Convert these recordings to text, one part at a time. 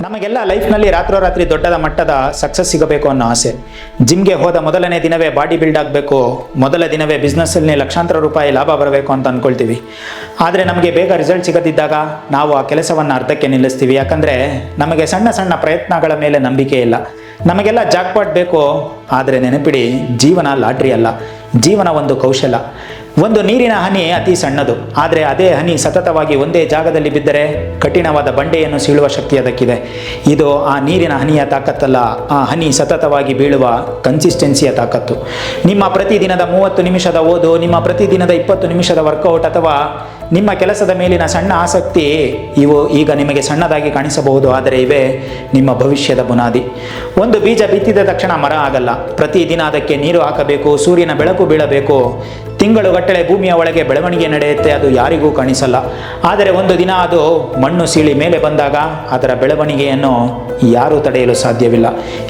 ನಮಗೆಲ್ಲ ಲೈಫ್ನಲ್ಲಿ ರಾತ್ರೋರಾತ್ರಿ ದೊಡ್ಡದ ಮಟ್ಟದ ಸಕ್ಸಸ್ ಸಿಗಬೇಕು ಅನ್ನೋ ಆಸೆ. ಜಿಮ್ಗೆ ಹೋದ ಮೊದಲನೇ ದಿನವೇ ಬಾಡಿ ಬಿಲ್ಡ್ ಆಗಬೇಕು, ಮೊದಲ ದಿನವೇ ಬಿಸ್ನೆಸ್ಸಲ್ಲಿ ಲಕ್ಷಾಂತರ ರೂಪಾಯಿ ಲಾಭ ಬರಬೇಕು ಅಂತ ಅಂದ್ಕೊಳ್ತೀವಿ. ಆದರೆ ನಮಗೆ ಬೇಗ ರಿಸಲ್ಟ್ ಸಿಗದಿದ್ದಾಗ ನಾವು ಆ ಕೆಲಸವನ್ನು ಅರ್ಧಕ್ಕೆ ನಿಲ್ಲಿಸ್ತೀವಿ. ಯಾಕಂದರೆ ನಮಗೆ ಸಣ್ಣ ಸಣ್ಣ ಪ್ರಯತ್ನಗಳ ಮೇಲೆ ನಂಬಿಕೆ ಇಲ್ಲ. ನಮಗೆಲ್ಲ ಜಾಕ್ಪಾಟ್ ಬೇಕು, ಆದರೆ ನೆನಪಿಡಿ, ಜೀವನ ಲಾಟ್ರಿ ಅಲ್ಲ, ಜೀವನ ಒಂದು ಕೌಶಲ. ಒಂದು ನೀರಿನ ಹನಿ ಅತಿ ಸಣ್ಣದು, ಆದರೆ ಅದೇ ಹನಿ ಸತತವಾಗಿ ಒಂದೇ ಜಾಗದಲ್ಲಿ ಬಿದ್ದರೆ ಕಠಿಣವಾದ ಬಂಡೆಯನ್ನು ಸೀಳುವ ಶಕ್ತಿ ಅದಕ್ಕಿದೆ. ಇದು ಆ ನೀರಿನ ಹನಿಯ ತಾಕತ್ತಲ್ಲ, ಆ ಹನಿ ಸತತವಾಗಿ ಬೀಳುವ ಕನ್ಸಿಸ್ಟೆನ್ಸಿಯ ತಾಕತ್ತು. ನಿಮ್ಮ ಪ್ರತಿದಿನದ 30 ನಿಮಿಷದ ಓದು, ನಿಮ್ಮ ಪ್ರತಿದಿನದ 20 ನಿಮಿಷದ ವರ್ಕೌಟ್ ಅಥವಾ ನಿಮ್ಮ ಕೆಲಸದ ಮೇಲಿನ ಸಣ್ಣ ಆಸಕ್ತಿ, ಇವು ಈಗ ನಿಮಗೆ ಸಣ್ಣದಾಗಿ ಕಾಣಿಸಬಹುದು, ಆದರೆ ಇವೇ ನಿಮ್ಮ ಭವಿಷ್ಯದ ಬುನಾದಿ. ಒಂದು ಬೀಜ ಬಿತ್ತಿದ ತಕ್ಷಣ ಮರ ಆಗಲ್ಲ. ಪ್ರತಿದಿನ ಅದಕ್ಕೆ ನೀರು ಹಾಕಬೇಕು, ಸೂರ್ಯನ ಬೆಳಕು ಬೀಳಬೇಕು. ತಿಂಗಳುಗಟ್ಟಲೆ ಭೂಮಿಯ ಒಳಗೆ ಬೆಳವಣಿಗೆ ನಡೆಯುತ್ತೆ, ಅದು ಯಾರಿಗೂ ಕಾಣಿಸಲ್ಲ. ಆದರೆ ಒಂದು ದಿನ ಅದು ಮಣ್ಣು ಸೀಳಿ ಮೇಲೆ ಬಂದಾಗ ಅದರ ಬೆಳವಣಿಗೆಯನ್ನು ಯಾರೂ ತಡೆಯಲು ಸಾಧ್ಯವಿಲ್ಲ.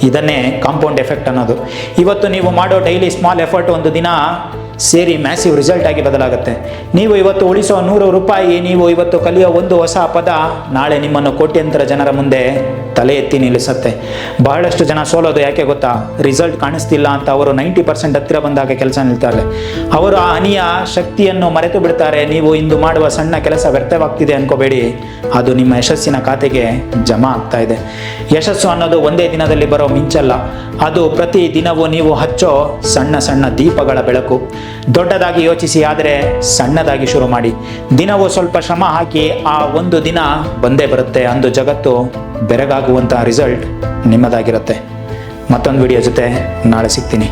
ಇದನ್ನೇ ಕಾಂಪೌಂಡ್ ಎಫೆಕ್ಟ್ ಅನ್ನೋದು. ಇವತ್ತು ನೀವು ಮಾಡೋ ಡೈಲಿ ಸ್ಮಾಲ್ ಎಫರ್ಟ್ ಒಂದು ದಿನ ಸೇರಿ ಮ್ಯಾಸಿವ್ ರಿಸಲ್ಟ್ ಆಗಿ ಬದಲಾಗುತ್ತೆ. ನೀವು ಇವತ್ತು ಉಳಿಸೋ 100 ರೂಪಾಯಿ, ನೀವು ಇವತ್ತು ಕಲಿಯೋ ಒಂದು ಹೊಸ ಪದ, ನಾಳೆ ನಿಮ್ಮನ್ನು ಕೋಟ್ಯಂತರ ಜನರ ಮುಂದೆ ತಲೆ ಎತ್ತಿ ನಿಲ್ಲಿಸುತ್ತೆ. ಬಹಳಷ್ಟು ಜನ ಸೋಲೋದು ಯಾಕೆ ಗೊತ್ತಾ? ರಿಸಲ್ಟ್ ಕಾಣಿಸ್ತಿಲ್ಲ ಅಂತ ಅವರು 90% ಹತ್ತಿರ ಬಂದಾಗ ಕೆಲಸ ನಿಲ್ತಾರೆ. ಅವರು ಆ ಹನಿಯ ಶಕ್ತಿಯನ್ನು ಮರೆತು ಬಿಡ್ತಾರೆ. ನೀವು ಇಂದು ಮಾಡುವ ಸಣ್ಣ ಕೆಲಸ ವ್ಯರ್ಥವಾಗ್ತಿದೆ ಅನ್ಕೋಬೇಡಿ, ಅದು ನಿಮ್ಮ ಯಶಸ್ಸಿನ ಖಾತೆಗೆ ಜಮಾ ಆಗ್ತಾ ಇದೆ. ಯಶಸ್ಸು ಅನ್ನೋದು ಒಂದೇ ದಿನದಲ್ಲಿ ಬರೋ ಮಿಂಚಲ್ಲ, ಅದು ಪ್ರತಿ ದಿನವೂ ನೀವು ಹಚ್ಚೋ ಸಣ್ಣ ಸಣ್ಣ ದೀಪಗಳ ಬೆಳಕು. ದೊಡ್ಡದಾಗಿ ಯೋಚಿಸಿ, ಆದರೆ ಸಣ್ಣದಾಗಿ ಶುರು ಮಾಡಿ. ದಿನವೂ ಸ್ವಲ್ಪ ಶ್ರಮ ಹಾಕಿ, ಆ ಒಂದು ದಿನ ಬಂದೇ ಬರುತ್ತೆ. ಅಂದು ಜಗತ್ತು ಬೆರಗಾಗುವಂಥ ರಿಸಲ್ಟ್ ನಿಮ್ಮದಾಗಿರುತ್ತೆ. ಮತ್ತೊಂದು ವಿಡಿಯೋ ಜೊತೆ ನಾಳೆ ಸಿಗ್ತೀನಿ.